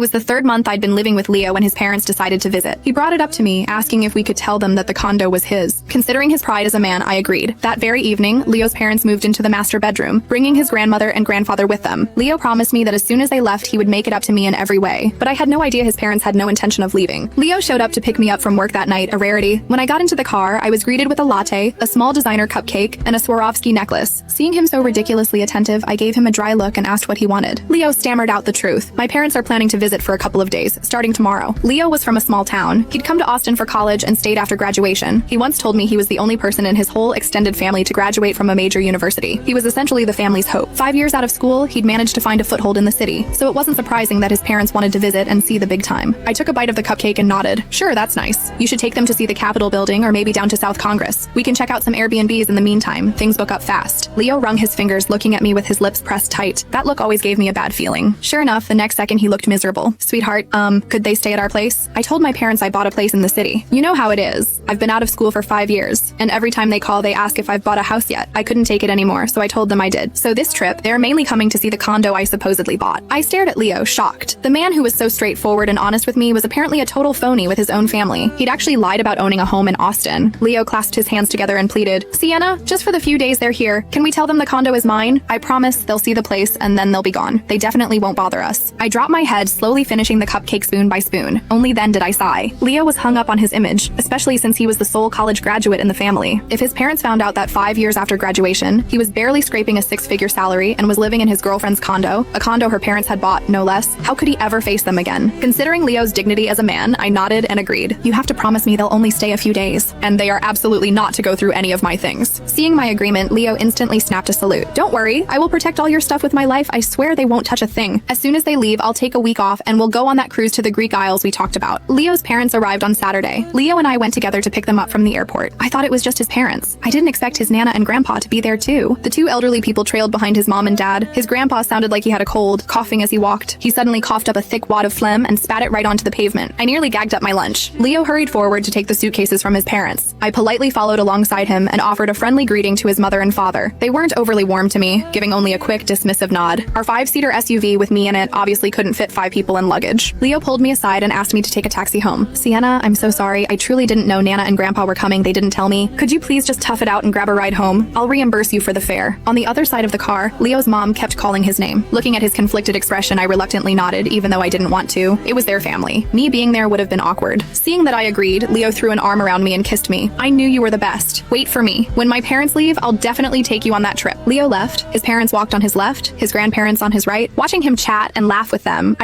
It was the third month I'd been living with Leo when his parents decided to visit. He brought it up to me, asking if we could tell them that the condo was his. Considering his pride as a man, I agreed. That very evening, Leo's parents moved into the master bedroom, bringing his grandmother and grandfather with them. Leo promised me that as soon as they left, he would make it up to me in every way, but I had no idea his parents had no intention of leaving. Leo showed up to pick me up from work that night, a rarity. When I got into the car, I was greeted with a latte, a small designer cupcake, and a Swarovski necklace. Seeing him so ridiculously attentive, I gave him a dry look and asked what he wanted. Leo stammered out the truth. My parents are planning to visit for a couple of days, starting tomorrow. Leo was from a small town. He'd come to Austin for college and stayed after graduation. He once told me he was the only person in his whole extended family to graduate from a major university. He was essentially the family's hope. 5 years out of school, he'd managed to find a foothold in the city, so it wasn't surprising that his parents wanted to visit and see the big time. I took a bite of the cupcake and nodded. Sure, that's nice. You should take them to see the Capitol building or maybe down to South Congress. We can check out some Airbnbs in the meantime. Things book up fast. Leo wrung his fingers, looking at me with his lips pressed tight. That look always gave me a bad feeling. Sure enough, the next second he looked miserable. Sweetheart, could they stay at our place? I told my parents I bought a place in the city. You know how it is. I've been out of school for 5 years, and every time they call, they ask if I've bought a house yet. I couldn't take it anymore, so I told them I did. So this trip, they're mainly coming to see the condo I supposedly bought. I stared at Leo, shocked. The man who was so straightforward and honest with me was apparently a total phony with his own family. He'd actually lied about owning a home in Austin. Leo clasped his hands together and pleaded, Sienna, just for the few days they're here, can we tell them the condo is mine? I promise they'll see the place and then they'll be gone. They definitely won't bother us. I dropped my head, slowly finishing the cupcake spoon by spoon. Only then did I sigh. Leo was hung up on his image, especially since he was the sole college graduate in the family. If his parents found out that 5 years after graduation, he was barely scraping a 6-figure salary and was living in his girlfriend's condo, a condo her parents had bought, no less, how could he ever face them again? Considering Leo's dignity as a man, I nodded and agreed. You have to promise me they'll only stay a few days, and they are absolutely not to go through any of my things. Seeing my agreement, Leo instantly snapped a salute. Don't worry, I will protect all your stuff with my life. I swear they won't touch a thing. As soon as they leave, I'll take a week off and we'll go on that cruise to the Greek Isles we talked about. Leo's parents arrived on Saturday. Leo and I went together to pick them up from the airport. I thought it was just his parents. I didn't expect his Nana and Grandpa to be there too. The two elderly people trailed behind his mom and dad. His grandpa sounded like he had a cold, coughing as he walked. He suddenly coughed up a thick wad of phlegm and spat it right onto the pavement. I nearly gagged up my lunch. Leo hurried forward to take the suitcases from his parents. I politely followed alongside him and offered a friendly greeting to his mother and father. They weren't overly warm to me, giving only a quick, dismissive nod. Our 5-seater SUV with me in it obviously couldn't fit 5 people in luggage. Leo pulled me aside and asked me to take a taxi home. Sienna, I'm so sorry. I truly didn't know Nana and Grandpa were coming. They didn't tell me. Could you please just tough it out and grab a ride home? I'll reimburse you for the fare. On the other side of the car, Leo's mom kept calling his name. Looking at his conflicted expression, I reluctantly nodded, even though I didn't want to. It was their family. Me being there would have been awkward. Seeing that I agreed, Leo threw an arm around me and kissed me. I knew you were the best. Wait for me. When my parents leave, I'll definitely take you on that trip. Leo left. His parents walked on his left, his grandparents on his right. Watching him chat and laugh with them,